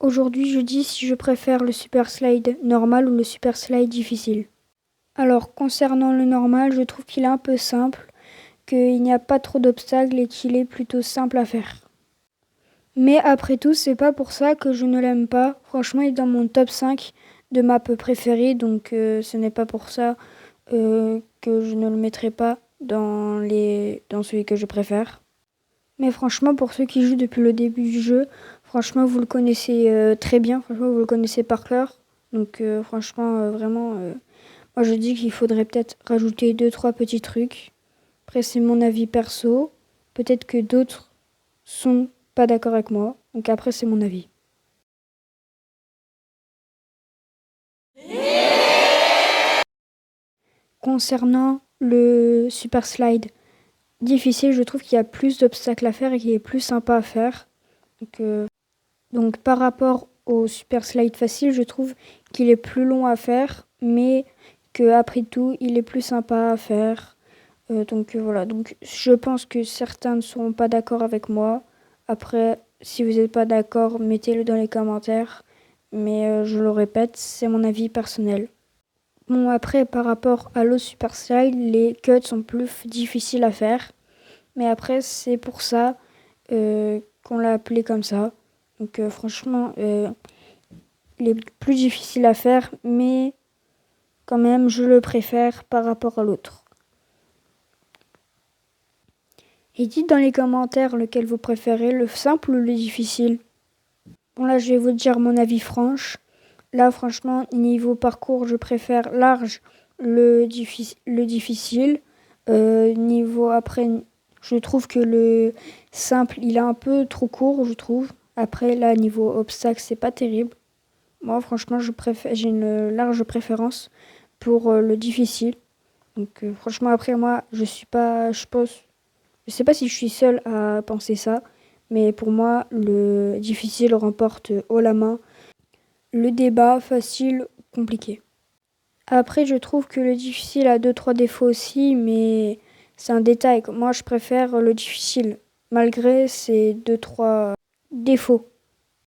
Aujourd'hui, je dis si je préfère le super slide normal ou le super slide difficile. Alors, concernant le normal, je trouve qu'il est un peu simple, qu'il n'y a pas trop d'obstacles et qu'il est plutôt simple à faire. Mais après tout, c'est pas pour ça que je ne l'aime pas. Franchement, il est dans mon top 5 de maps préférées, donc ce n'est pas pour ça que je ne le mettrai pas dans celui que je préfère. Mais franchement, pour ceux qui jouent depuis le début du jeu, franchement, vous le connaissez très bien. Franchement, vous le connaissez par cœur. Donc, franchement, vraiment, moi je dis qu'il faudrait peut-être rajouter deux, trois petits trucs. Après, c'est mon avis perso. Peut-être que d'autres sont pas d'accord avec moi. Donc après, c'est mon avis. Concernant le super slide difficile, je trouve qu'il y a plus d'obstacles à faire et qu'il est plus sympa à faire. Donc par rapport au super slide facile, je trouve qu'il est plus long à faire, mais qu'après tout, il est plus sympa à faire. Voilà, donc je pense que certains ne seront pas d'accord avec moi. Après, si vous n'êtes pas d'accord, mettez-le dans les commentaires. Mais je le répète, c'est mon avis personnel. Bon, après, par rapport à l'autre super slide, les cuts sont plus difficiles à faire. Mais après, c'est pour ça qu'on l'a appelé comme ça. Donc franchement, il est plus difficile à faire, mais quand même, je le préfère par rapport à l'autre. Et dites dans les commentaires lequel vous préférez, le simple ou le difficile. Bon là, je vais vous dire mon avis franche. Là, franchement, niveau parcours, je préfère large le difficile. Niveau après, je trouve que le simple, il est un peu trop court, je trouve. Après, là, niveau obstacle, c'est pas terrible. Moi, franchement, j'ai une large préférence pour le difficile. Donc, franchement, après, moi, je sais pas si je suis seule à penser ça, mais pour moi, le difficile remporte haut la main. Le débat, facile, compliqué. Après, je trouve que le difficile a deux, trois défauts aussi, mais c'est un détail. Moi, je préfère le difficile, malgré ces deux, trois défauts.